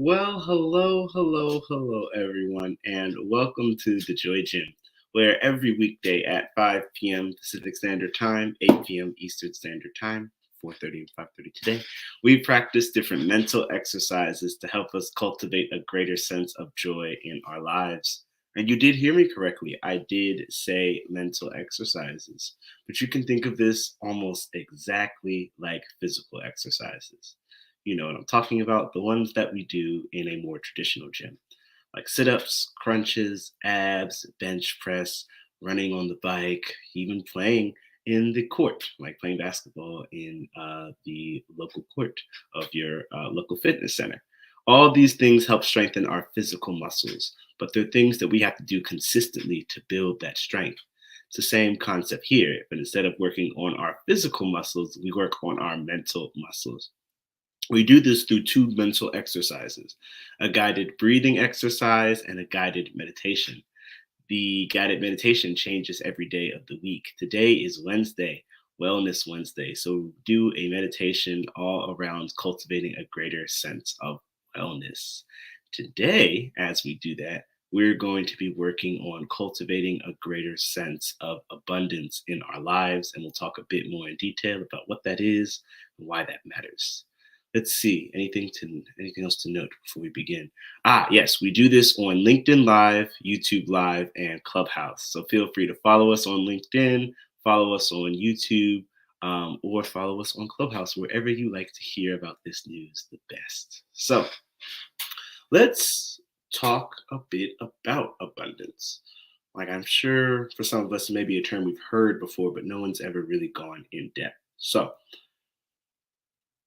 Well, hello, everyone, and welcome to the Joy Gym, where every weekday at 5 p.m. Pacific Standard Time, 8 p.m. Eastern Standard Time, 4:30 and 5:30 today, we practice different mental exercises to help us cultivate a greater sense of joy in our lives. And you did hear me correctly. I did say mental exercises, but you can think of this almost exactly like physical exercises. You know what I'm talking about, the ones that we do in a more traditional gym, like sit ups, crunches, abs, bench press, running on the bike, even playing in the court, like playing basketball in the local court of your local fitness center. All these things help strengthen our physical muscles, but they're things that we have to do consistently to build that strength. It's the same concept here, but instead of working on our physical muscles, we work on our mental muscles. We do this through two mental exercises, a guided breathing exercise and a guided meditation. The guided meditation changes every day of the week. Today is Wednesday, Wellness Wednesday. So we do a meditation all around cultivating a greater sense of wellness. Today, as we do that, we're going to be working on cultivating a greater sense of abundance in our lives. And we'll talk a bit more in detail about what that is and why that matters. Let's see, anything else to note before we begin? Yes, we do this on LinkedIn Live, YouTube Live, and Clubhouse. So feel free to follow us on LinkedIn, follow us on YouTube, or follow us on Clubhouse, wherever you like to hear about this news the best. So let's talk a bit about abundance. Like I'm sure for some of us, it may be a term we've heard before, but no one's ever really gone in depth. So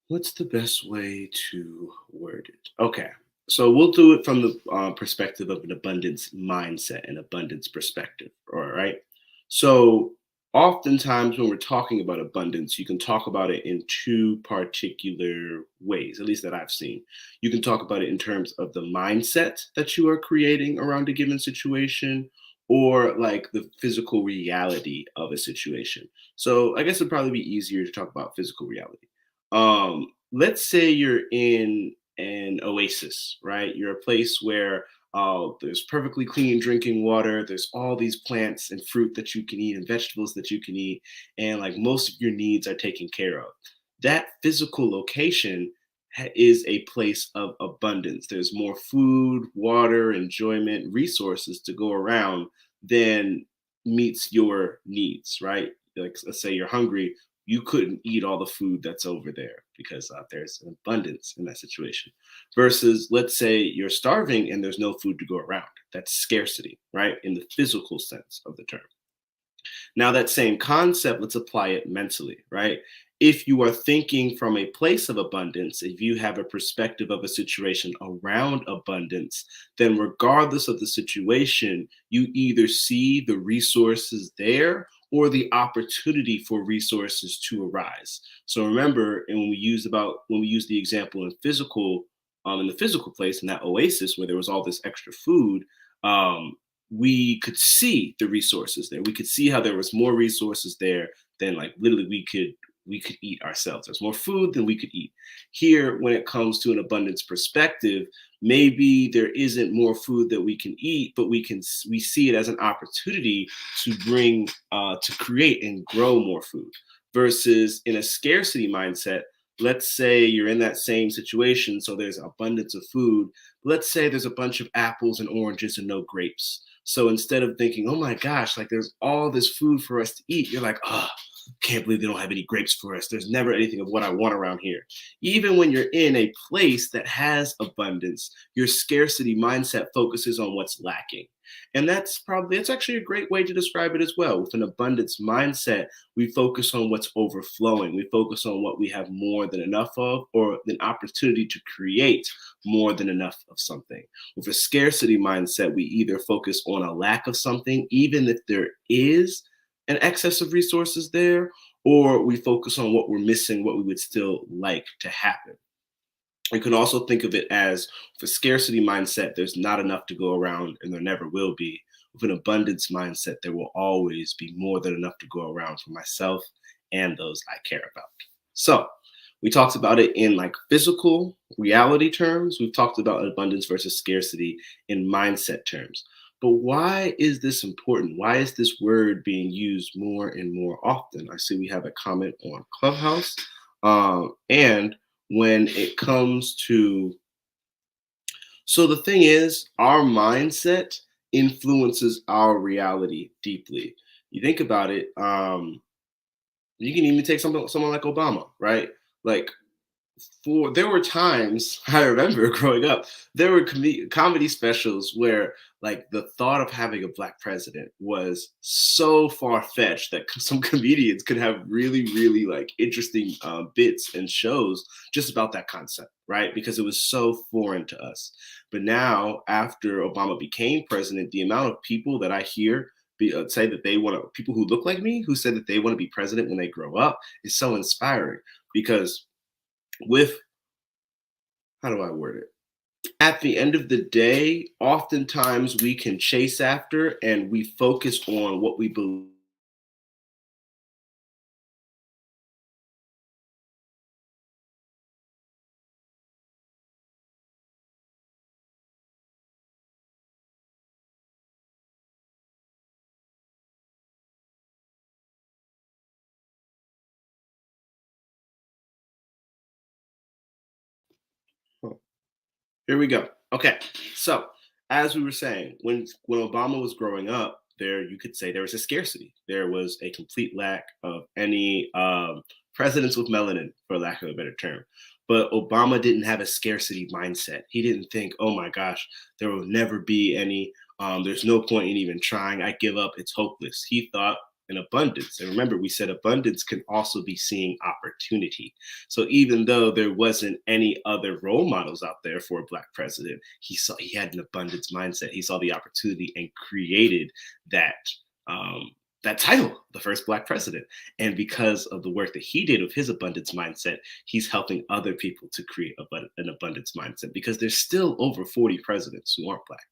what's the best way to word it? Okay, so we'll do it from the perspective of an abundance mindset, an abundance perspective. All right. So, oftentimes when we're talking about abundance, you can talk about it in two particular ways, at least that I've seen. You can talk about it in terms of the mindset that you are creating around a given situation, or like the physical reality of a situation. So, I guess it'd probably be easier to talk about physical reality. Let's say you're in an oasis, right? You're a place where there's perfectly clean drinking water. There's all these plants and fruit that you can eat and vegetables that you can eat, and like most of your needs are taken care of. That physical location is a place of abundance. There's more food, water, enjoyment, resources to go around than meets your needs, right? Like, let's say you're hungry, you couldn't eat all the food that's over there because there's an abundance in that situation. Versus, let's say you're starving and there's no food to go around. That's scarcity, right? In the physical sense of the term. Now, that same concept, let's apply it mentally, right? If you are thinking from a place of abundance, if you have a perspective of a situation around abundance, then regardless of the situation, you either see the resources there or the opportunity for resources to arise. So remember, and when we use the example in the physical place in that oasis where there was all this extra food, um, we could see the resources there. We could see how there was more resources there than like literally we could eat ourselves. There's more food than we could eat. Here, when it comes to an abundance perspective, maybe there isn't more food that we can eat, but we see it as an opportunity to create and grow more food. Versus in a scarcity mindset, let's say you're in that same situation, so there's abundance of food. Let's say there's a bunch of apples and oranges and no grapes. So instead of thinking, oh my gosh, like there's all this food for us to eat, you're like, oh, can't believe they don't have any grapes for us. There's never anything of what I want around here. Even when you're in a place that has abundance, your scarcity mindset focuses on what's lacking. And it's actually a great way to describe it as well. With an abundance mindset, we focus on what's overflowing. We focus on what we have more than enough of, or an opportunity to create more than enough of something. With a scarcity mindset, we either focus on a lack of something, even if there is an excess of resources there, or we focus on what we're missing, what we would still like to happen. You can also think of it as, with a scarcity mindset, there's not enough to go around and there never will be. With an abundance mindset, there will always be more than enough to go around for myself and those I care about. So, We talked about it in like physical reality terms. We've talked about abundance versus scarcity in mindset terms. But why is this important? Why is this word being used more and more often? I see we have a comment on Clubhouse. And when it comes to, so the thing is, our mindset influences our reality deeply. You think about it, you can even take someone like Obama, right? Like there were times I remember growing up, there were comedy specials where like the thought of having a black president was so far fetched that some comedians could have really, really like interesting bits and shows just about that concept, right? Because it was so foreign to us. But now, after Obama became president, the amount of people that I hear say that they want to, people who look like me, who said that they want to be president when they grow up, is so inspiring because with how do I word it? At the end of the day, oftentimes we can chase after and we focus on what we believe. Here we go. Okay, so as we were saying, when Obama was growing up, there you could say there was a scarcity. There was a complete lack of any presidents with melanin, for lack of a better term. But Obama didn't have a scarcity mindset. He didn't think, "Oh my gosh, there will never be any. There's no point in even trying. I give up. It's hopeless." He thought in abundance. And remember, we said abundance can also be seeing opportunity. So even though there wasn't any other role models out there for a black president, he had an abundance mindset. He saw the opportunity and created that um, that title, the first black president. And because of the work that he did with his abundance mindset, he's helping other people to create an abundance mindset because there's still over 40 presidents who aren't black.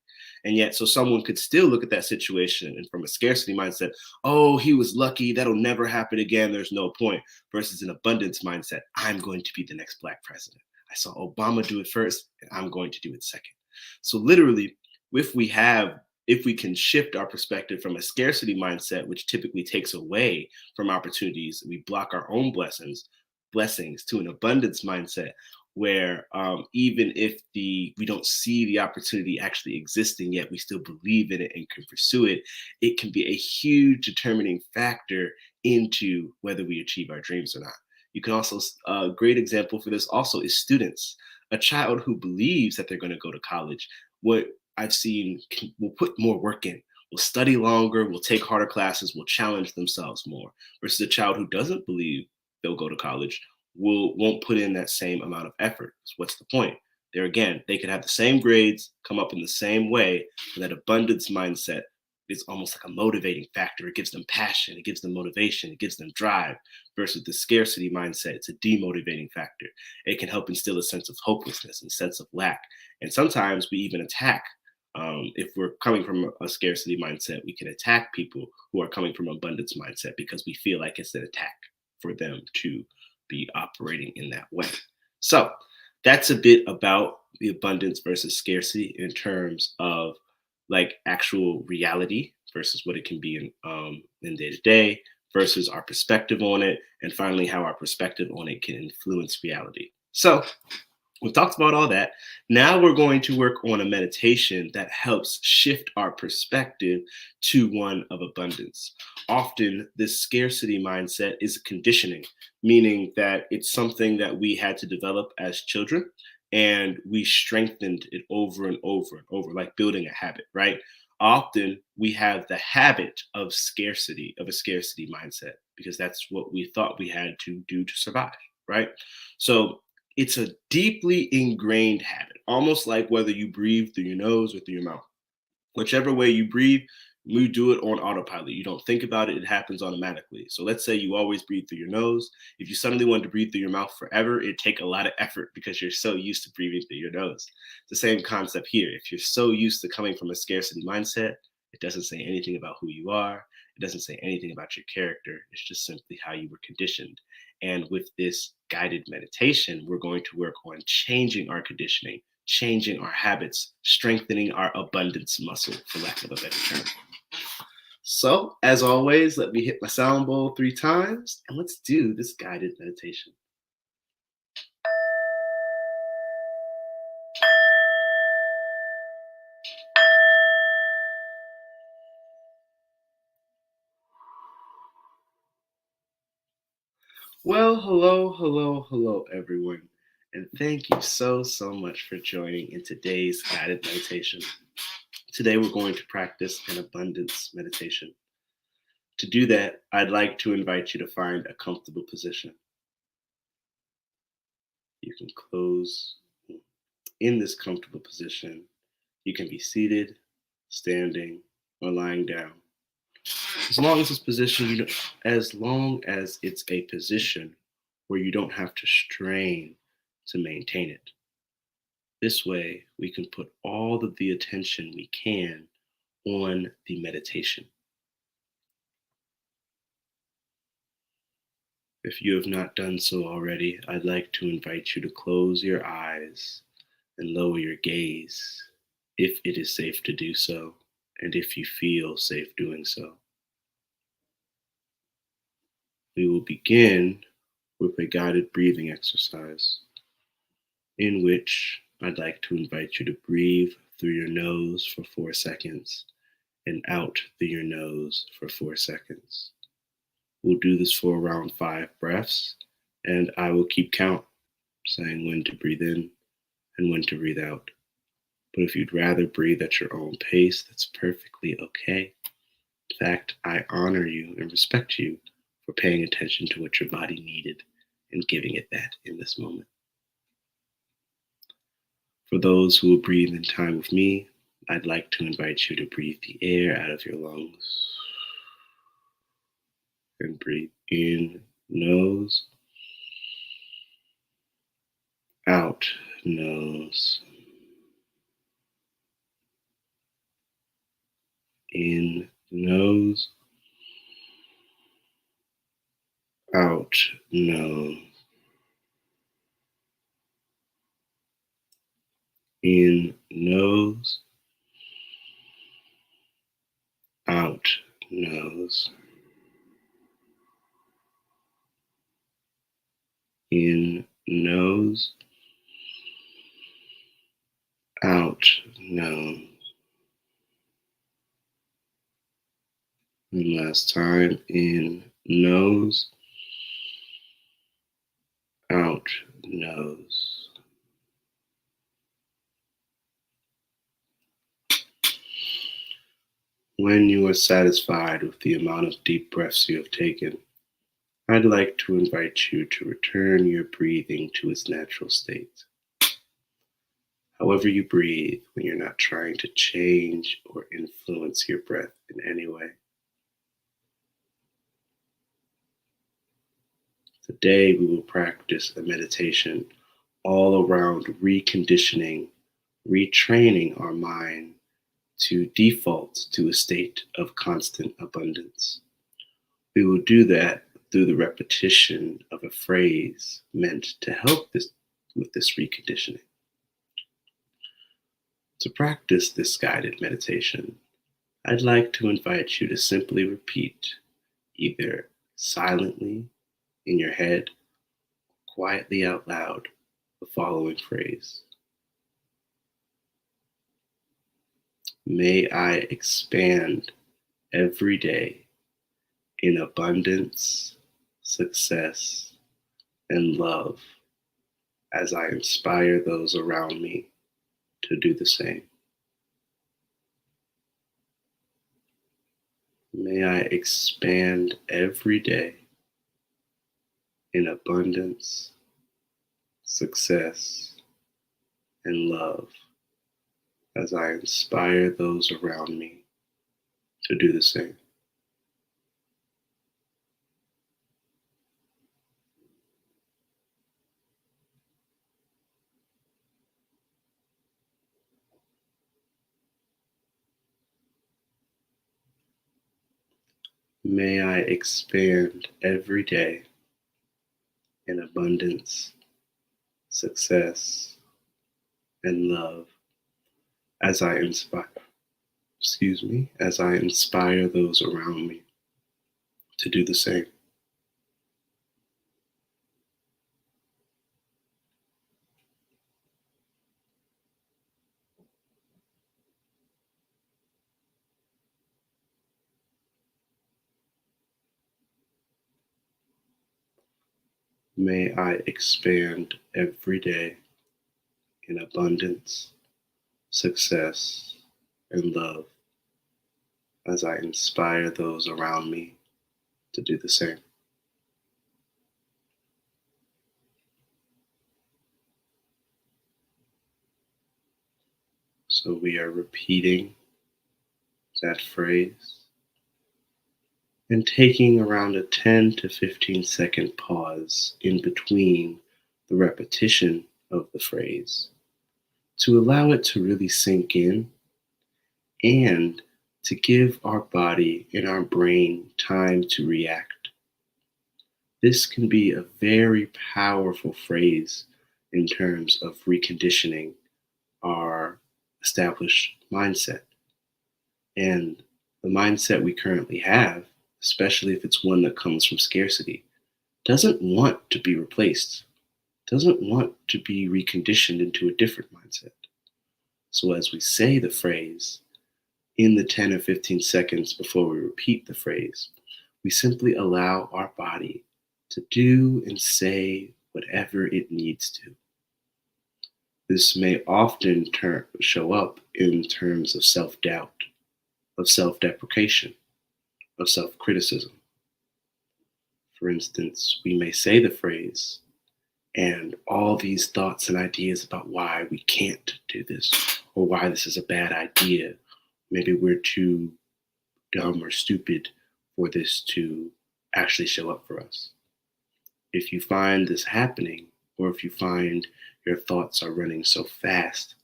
And yet, so someone could still look at that situation and from a scarcity mindset, oh, he was lucky. That'll never happen again. There's no point versus an abundance mindset. I'm going to be the next black president. I saw Obama do it first, and I'm going to do it second. So literally, if we have if we can shift our perspective from a scarcity mindset, which typically takes away from opportunities, we block our own blessings to an abundance mindset where even if we don't see the opportunity actually existing yet, we still believe in it and can pursue it. It can be a huge determining factor into whether we achieve our dreams or not. You can also a great example for this also is students. A child who believes that they're going to go to college, what I've seen will put more work in, will study longer, will take harder classes, will challenge themselves more, versus a child who doesn't believe they'll go to college won't put in that same amount of effort. So what's the point? There again, they could have the same grades, come up in the same way, but that abundance mindset is almost like a motivating factor. It gives them passion, it gives them motivation, it gives them drive, versus the scarcity mindset. It's a demotivating factor. It can help instill a sense of hopelessness and sense of lack. And sometimes we even attack. If we're coming from a scarcity mindset, we can attack people who are coming from abundance mindset because we feel like it's an attack for them to be operating in that way. So that's a bit about the abundance versus scarcity in terms of like actual reality versus what it can be in day to day versus our perspective on it, and finally how our perspective on it can influence reality. So we've talked about all that. Now we're going to work on a meditation that helps shift our perspective to one of abundance. Often, this scarcity mindset is conditioning, meaning that it's something that we had to develop as children and we strengthened it over and over and over, like building a habit, right? Often we have the habit of scarcity, of a scarcity mindset, because that's what we thought we had to do to survive, right? So it's a deeply ingrained habit, almost like whether you breathe through your nose or through your mouth. Whichever way you breathe, you do it on autopilot. You don't think about it, it happens automatically. So let's say you always breathe through your nose. If you suddenly wanted to breathe through your mouth forever, it'd take a lot of effort because you're so used to breathing through your nose. It's the same concept here. If you're so used to coming from a scarcity mindset, it doesn't say anything about who you are. It doesn't say anything about your character. It's just simply how you were conditioned. And with this guided meditation, we're going to work on changing our conditioning, changing our habits, strengthening our abundance muscle, for lack of a better term. So, as always, let me hit my sound bowl 3 times and let's do this guided meditation. Well, hello, everyone. And thank you so much for joining in today's guided meditation. Today, we're going to practice an abundance meditation. To do that, I'd like to invite you to find a comfortable position. You can close in this comfortable position. You can be seated, standing, or lying down. As long as it's a position where you don't have to strain to maintain it. This way, we can put all of the attention we can on the meditation. If you have not done so already, I'd like to invite you to close your eyes and lower your gaze if it is safe to do so, and if you feel safe doing so. We will begin with a guided breathing exercise in which I'd like to invite you to breathe through your nose for 4 seconds and out through your nose for 4 seconds. We'll do this for around 5 breaths, and I will keep count, saying when to breathe in and when to breathe out. But if you'd rather breathe at your own pace, that's perfectly okay. In fact, I honor you and respect you for paying attention to what your body needed and giving it that in this moment. For those who will breathe in time with me, I'd like to invite you to breathe the air out of your lungs and breathe in nose, out nose, in nose, out nose, in nose, out nose, in nose, out nose. And last time, in nose, out nose. When you are satisfied with the amount of deep breaths you have taken, I'd like to invite you to return your breathing to its natural state. However you breathe when you're not trying to change or influence your breath in any way. Today we will practice a meditation all around reconditioning, retraining our mind to default to a state of constant abundance. We will do that through the repetition of a phrase meant to help with this reconditioning. To practice this guided meditation, I'd like to invite you to simply repeat, either silently in your head, quietly out loud, the following phrase. May I expand every day in abundance, success, and love as I inspire those around me to do the same. May I expand every day in abundance, success, and love as I inspire those around me to do the same. May I expand every day in abundance, success, and love as I inspire, as I inspire those around me to do the same. May I expand every day in abundance, success, and love as I inspire those around me to do the same. So we are repeating that phrase and taking around a 10 to 15-second pause in between the repetition of the phrase to allow it to really sink in and to give our body and our brain time to react. This can be a very powerful phrase in terms of reconditioning our established mindset. And the mindset we currently have, especially if it's one that comes from scarcity, doesn't want to be replaced, doesn't want to be reconditioned into a different mindset. So as we say the phrase, in the 10 or 15 seconds before we repeat the phrase, we simply allow our body to do and say whatever it needs to. This may often show up in terms of self doubt, of self deprecation, of self criticism. For instance, we may say the phrase, and all these thoughts and ideas about why we can't do this or why this is a bad idea. Maybe we're too dumb or stupid for this to actually show up for us. If you find this happening, or if you find your thoughts are running so fast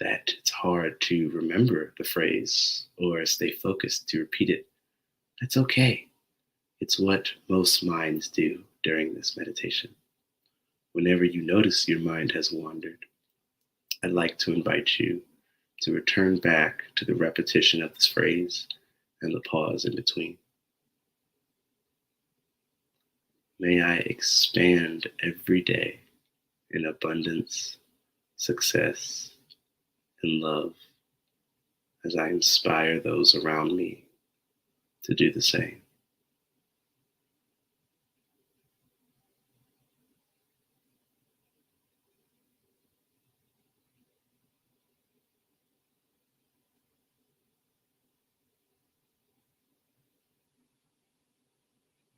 that it's hard to remember the phrase or stay focused to repeat it, that's okay. It's what most minds do during this meditation. Whenever you notice your mind has wandered, I'd like to invite you to return back to the repetition of this phrase and the pause in between. May I expand every day in abundance, success, and love as I inspire those around me to do the same.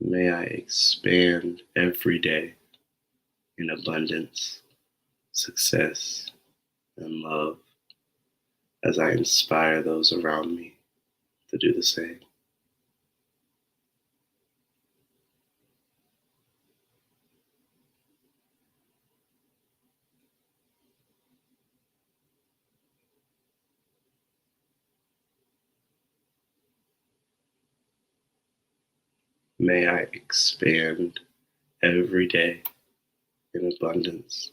May I expand every day in abundance, success, and love as I inspire those around me to do the same. May I expand every day in abundance,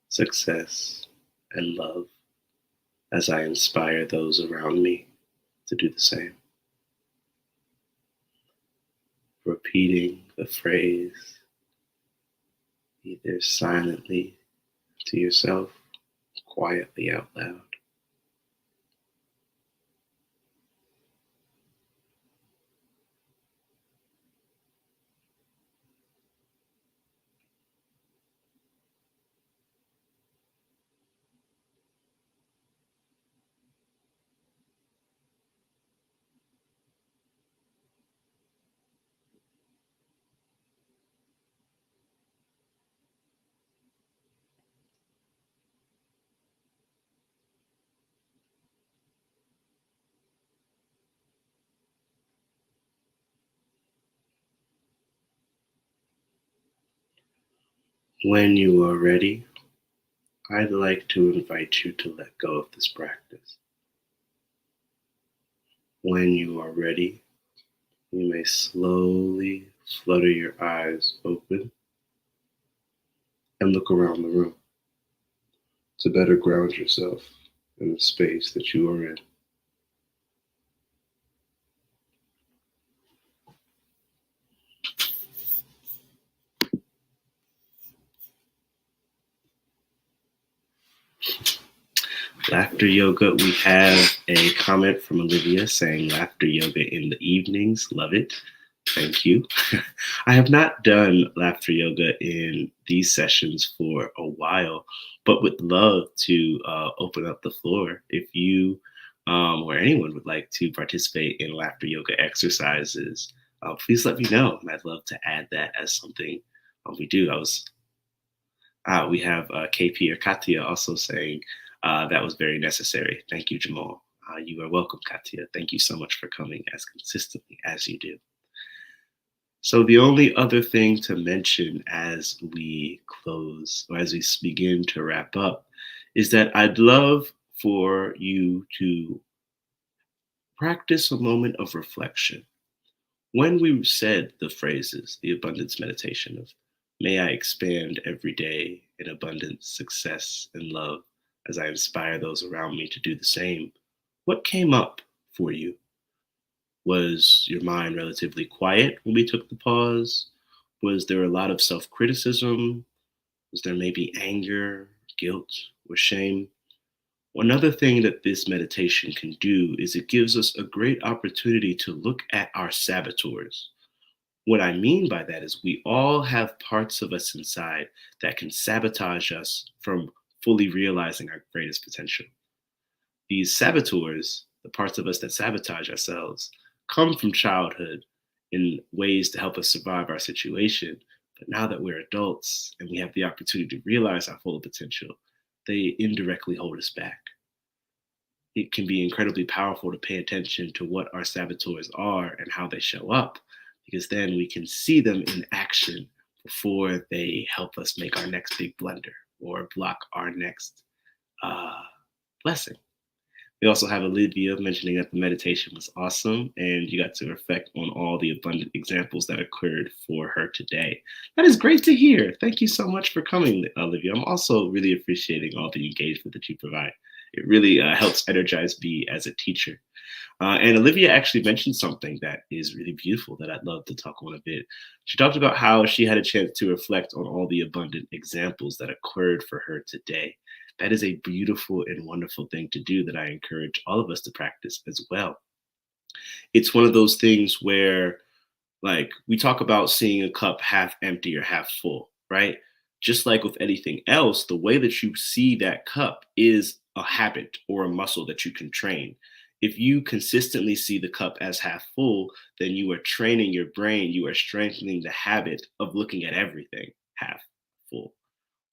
success, and love as I inspire those around me to do the same. Repeating the phrase either silently to yourself, quietly out loud. When you are ready, I'd like to invite you to let go of this practice. When you are ready, you may slowly flutter your eyes open and look around the room to better ground yourself in the space that you are in. Laughter yoga, we have a comment from Olivia saying laughter yoga in the evenings. Love it. Thank you. I have not done laughter yoga in these sessions for a while, but would love to open up the floor if you or anyone would like to participate in laughter yoga exercises. Please let me know, and I'd love to add that as something we do. We have KP or Katia also saying that was very necessary. Thank you, Jamal. You are welcome, Katia. Thank you so much for coming as consistently as you do. So the only other thing to mention as we close, or as we begin to wrap up, is that I'd love for you to practice a moment of reflection. When we said the phrases, the abundance meditation of, may I expand every day in abundance, success, and love as I inspire those around me to do the same, what came up for you? Was your mind relatively quiet when we took the pause? Was there a lot of self criticism? Was there maybe anger, guilt, or shame? Another thing that this meditation can do is it gives us a great opportunity to look at our saboteurs. What I mean by that is we all have parts of us inside that can sabotage us from fully realizing our greatest potential. These saboteurs, the parts of us that sabotage ourselves, come from childhood in ways to help us survive our situation. But now that we're adults and we have the opportunity to realize our full potential, they indirectly hold us back. It can be incredibly powerful to pay attention to what our saboteurs are and how they show up, because then we can see them in action before they help us make our next big blunder or block our next blessing. We also have Olivia mentioning that the meditation was awesome and you got to reflect on all the abundant examples that occurred for her today. That is great to hear. Thank you so much for coming, Olivia. I'm also really appreciating all the engagement that you provide. It really helps energize me as a teacher. And Olivia actually mentioned something that is really beautiful that I'd love to talk on a bit. She talked about how she had a chance to reflect on all the abundant examples that occurred for her today. That is a beautiful and wonderful thing to do that I encourage all of us to practice as well. It's one of those things where, like, we talk about seeing a cup half empty or half full, right? Just like with anything else, the way that you see that cup is a habit or a muscle that you can train. If you consistently see the cup as half full, then you are training your brain, you are strengthening the habit of looking at everything half full,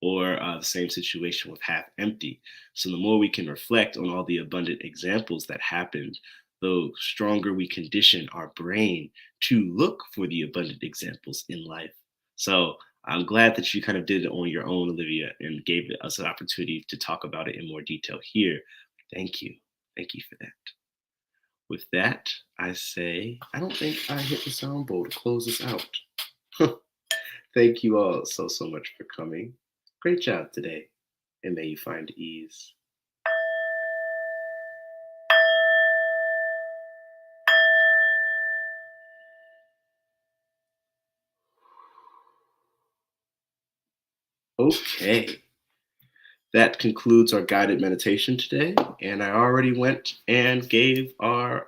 or the same situation with half empty. So the more we can reflect on all the abundant examples that happened, the stronger we condition our brain to look for the abundant examples in life. So I'm glad that you kind of did it on your own, Olivia, and gave us an opportunity to talk about it in more detail here. Thank you. Thank you for that. With that, I say, I don't think I hit the sound bowl to close this out. Thank you all so much for coming. Great job today, and may you find ease. Okay, that concludes our guided meditation today, and I already went and gave our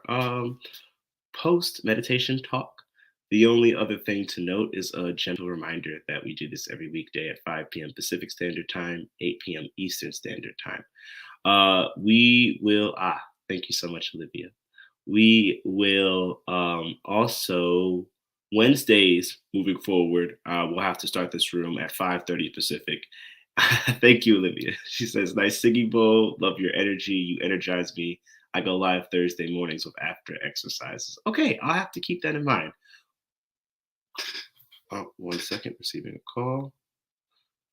post meditation talk. The only other thing to note is a gentle reminder that we do this every weekday at 5 p.m. Pacific Standard Time, 8 p.m. Eastern Standard Time. We will, thank you so much, Olivia. We will also, Wednesdays moving forward, we'll have to start this room at 5:30 Pacific. Thank you, Olivia. She says, nice singing bowl. Love your energy. You energize me. I go live Thursday mornings with after exercises. Okay, I'll have to keep that in mind. Oh, 1 second, receiving a call.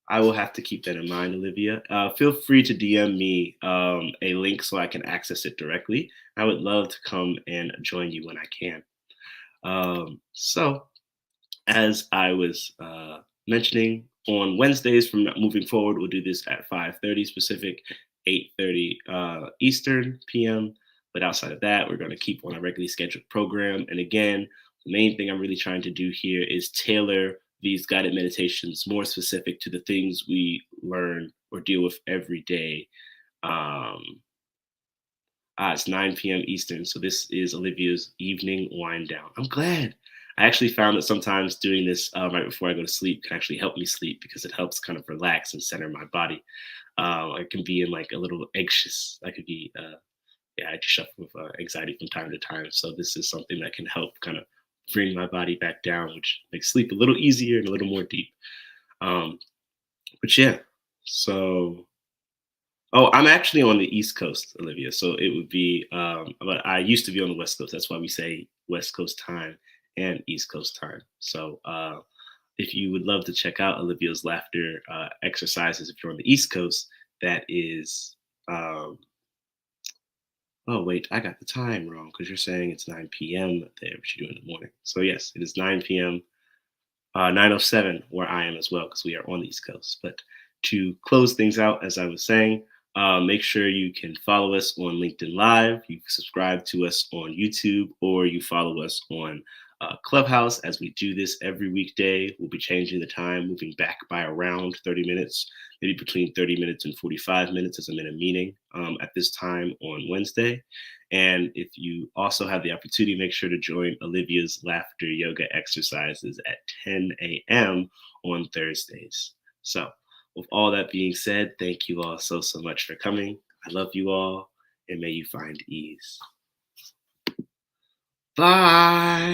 I will have to keep that in mind, Olivia. Feel free to DM me a link so I can access it directly. I would love to come and join you when I can. So, as I was mentioning, On Wednesdays from moving forward, we'll do this at 5:30 Pacific, 8:30 Eastern PM. But outside of that, we're going to keep on a regularly scheduled program. And again, the main thing I'm really trying to do here is tailor these guided meditations more specific to the things we learn or deal with every day. Um, it's 9 p.m. Eastern, so this is Olivia's evening wind down. I'm glad. I actually found that sometimes doing this right before I go to sleep can actually help me sleep because it helps kind of relax and center my body. I can be in like a little anxious. I could be, yeah, I just suffer with anxiety from time to time. So this is something that can help kind of bring my body back down, which makes sleep a little easier and a little more deep. Um, but yeah, so oh, I'm actually on the East Coast, Olivia. So it would be, but I used to be on the West Coast. That's why we say West Coast time and East Coast time. So if you would love to check out Olivia's laughter exercises, if you're on the East Coast, that is, oh, wait, I got the time wrong because you're saying it's 9 p.m. there, but you do in the morning. So yes, it is 9 p.m. 9:07 where I am as well because we are on the East Coast. But to close things out, as I was saying, make sure you can follow us on LinkedIn Live. You can subscribe to us on YouTube, or you follow us on Clubhouse as we do this every weekday. We'll be changing the time, moving back by around 30 minutes, maybe between 30 minutes and 45 minutes as I'm in a meeting at this time on Wednesday. And if you also have the opportunity, make sure to join Olivia's laughter yoga exercises at 10 a.m. on Thursdays. So, with all that being said, thank you all so, so much for coming. I love you all, and may you find ease. Bye.